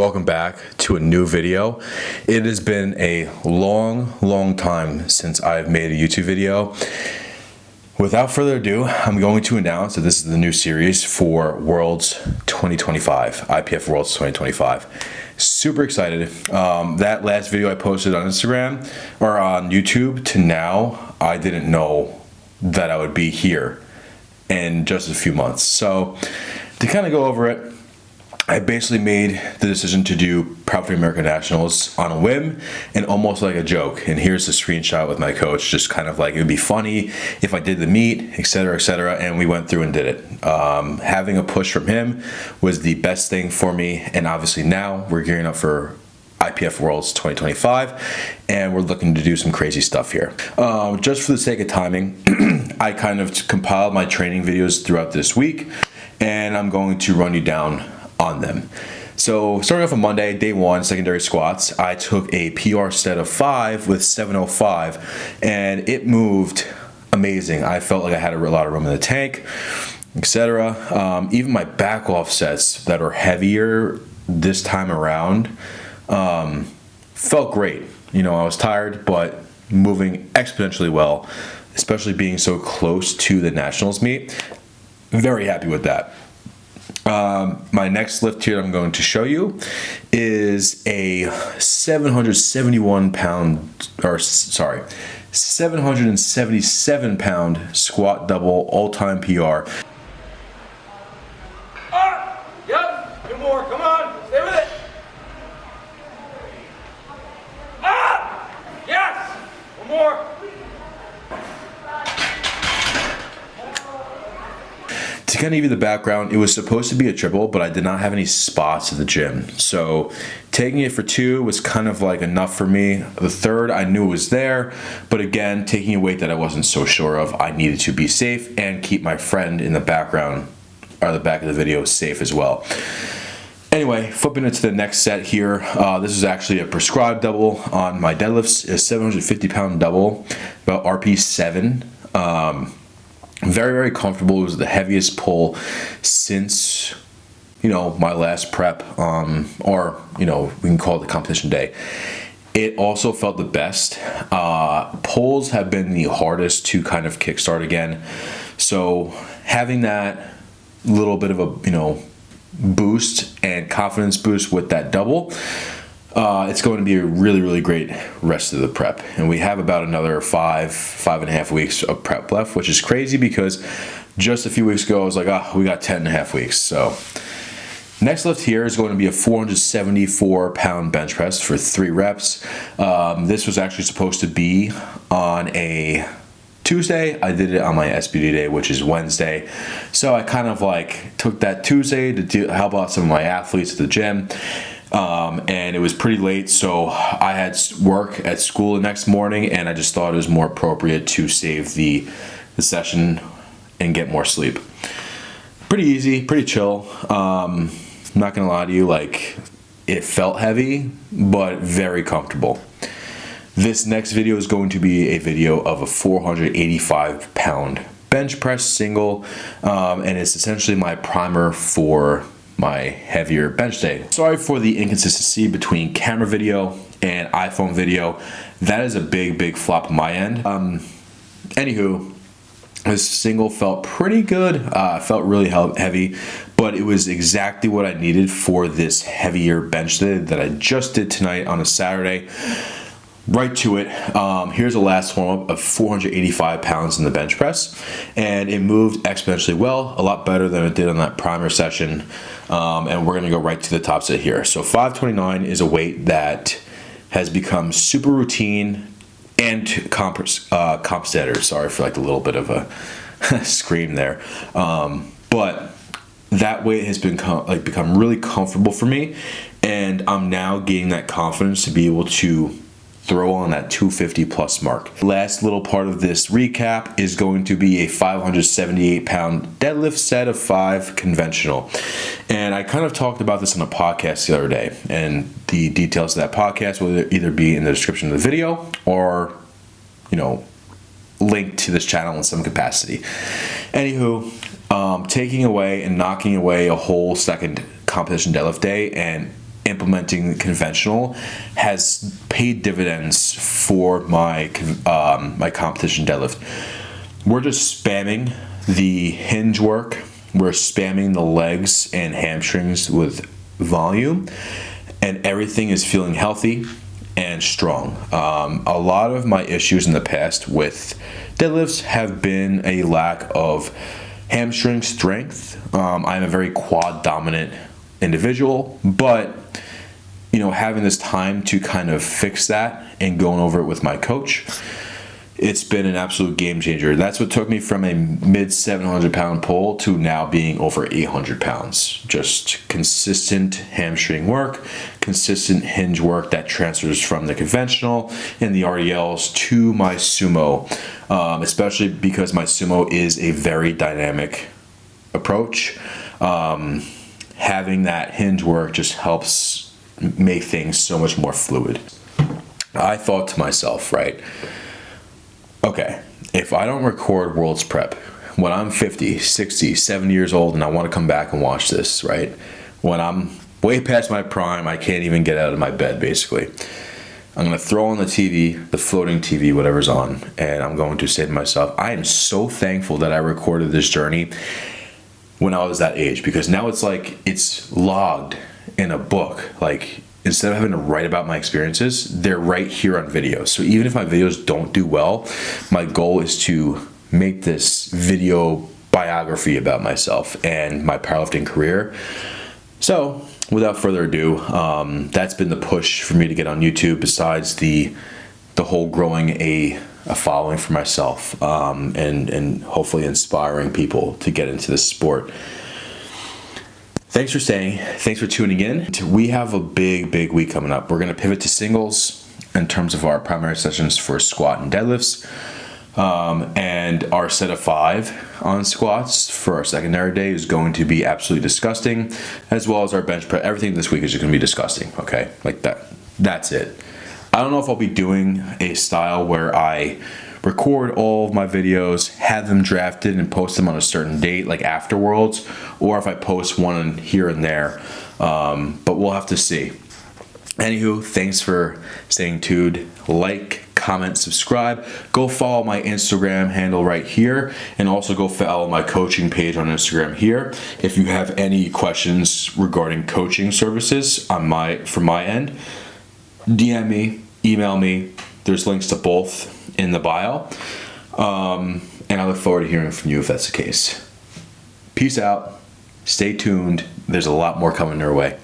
welcome back to a new video. It has been a long time since I've made a YouTube video. Without further ado, I'm going to announce that this is the new series for Worlds 2025, IPF Worlds 2025. Super excited. That last video I posted on Instagram or on YouTube to now, I didn't know that I would be here in just a few months. So to kind of go over it, I basically made the decision to do Proud for America Nationals on a whim and almost like a joke. And here's the screenshot with my coach, just kind of like it would be funny if I did the meet, etc., etc. And we went through and did it. Having a push from him was the best thing for me. And obviously now we're gearing up for IPF Worlds 2025, and we're looking to do some crazy stuff here. Just for the sake of timing, I kind of compiled my training videos throughout this week, and I'm going to run you down on them. So starting off on Monday, day one, secondary squats, I took a PR set of 5 with 705, and it moved amazing. I felt like I had a lot of room in the tank, etc. Even my back off sets that are heavier this time around felt great. You know, I was tired, but moving exponentially well, especially being so close to the nationals meet. Very happy with that. My next lift here I'm going to show you is a 777 pound squat double all-time PR. Yep, 2 more, come on, stay with it. Yes, 1 more. To kind of give you the background, it was supposed to be a triple, but I did not have any spots at the gym. So taking it for 2 was kind of like enough for me. The third, I knew it was there, but again, taking a weight that I wasn't so sure of, I needed to be safe and keep my friend in the background, or the back of the video, safe as well. Anyway, flipping into the next set here, this is actually a prescribed double on my deadlifts, a 750 pound double, about RP 7. Very comfortable. It was the heaviest pull since, my last prep, or, we can call it the competition day. It also felt the best. Pulls have been the hardest to kind of kickstart again. So having that little bit of a, boost and confidence boost with that double, it's going to be a really great rest of the prep. And we have about another 5.5 weeks of prep left, which is crazy because just a few weeks ago I was like, we got 10.5 weeks. So next lift here is going to be a 474 pound bench press for 3 reps. This was actually supposed to be on a Tuesday. I did it on my SBD day, which is Wednesday. So I kind of like took that Tuesday to help out some of my athletes at the gym. And it was pretty late, so I had work at school the next morning, and I just thought it was more appropriate to save the session and get more sleep. Pretty easy, pretty chill. I'm not gonna lie to you, like, it felt heavy, but very comfortable. This next video is going to be a video of a 485 pound bench press single, and it's essentially my primer for my heavier bench day. Sorry for the inconsistency between camera video and iPhone video. That is a big flop on my end. Anywho, this single felt pretty good. Felt really heavy, but it was exactly what I needed for this heavier bench day that I just did tonight on a Saturday. Right to it. Here's the last warm-up of 485 pounds in the bench press, and it moved exponentially well, a lot better than it did on that primer session. And we're going to go right to the top set here. So 529 is a weight that has become super routine and comp standard. Sorry for like a little bit of a scream there. But that weight has become really comfortable for me, and I'm now gaining that confidence to be able to throw on that 250 plus mark. Last little part of this recap is going to be a 578 pound deadlift set of 5 conventional. And I kind of talked about this on a podcast the other day, and the details of that podcast will either be in the description of the video or, linked to this channel in some capacity. Anywho, taking away and knocking away a whole second competition deadlift day and implementing conventional has paid dividends for my my competition deadlift. We're just spamming the hinge work. We're spamming the legs and hamstrings with volume, and everything is feeling healthy and strong. A lot of my issues in the past with deadlifts have been a lack of hamstring strength. I'm a very quad dominant individual, but having this time to kind of fix that and going over it with my coach, it's been an absolute game changer. That's what took me from a mid 700 pound pull to now being over 800 pounds. Just consistent hamstring work, consistent hinge work that transfers from the conventional and the RDLs to my sumo, especially because my sumo is a very dynamic approach. Having that hinge work just helps make things so much more fluid. I thought to myself, right, okay, if I don't record Worlds Prep when I'm 50, 60, 70 years old and I want to come back and watch this, right, when I'm way past my prime, I can't even get out of my bed, basically, I'm going to throw on the TV, the floating TV, whatever's on, and I'm going to say to myself, I am so thankful that I recorded this journey when I was that age, because now it's like it's logged in a book. Like, instead of having to write about my experiences, they're right here on video. So even if my videos don't do well, my goal is to make this video biography about myself and my powerlifting career. So without further ado, that's been the push for me to get on YouTube, besides the whole growing a following for myself, and hopefully inspiring people to get into this sport. Thanks for staying. Thanks for tuning in. We have a big week coming up. We're going to pivot to singles in terms of our primary sessions for squat and deadlifts, and our set of 5 on squats for our secondary day is going to be absolutely disgusting, as well as our bench press. Everything this week is just going to be disgusting. Okay, like that. That's it. I don't know if I'll be doing a style where I record all of my videos, have them drafted, and post them on a certain date, like after Worlds, or if I post one here and there. But we'll have to see. Anywho, thanks for staying tuned. Like, comment, subscribe. Go follow my Instagram handle right here, and also go follow my coaching page on Instagram here. If you have any questions regarding coaching services from my end, DM me, email me. There's links to both in the bio. And I look forward to hearing from you if that's the case. Peace out. Stay tuned. There's a lot more coming your way.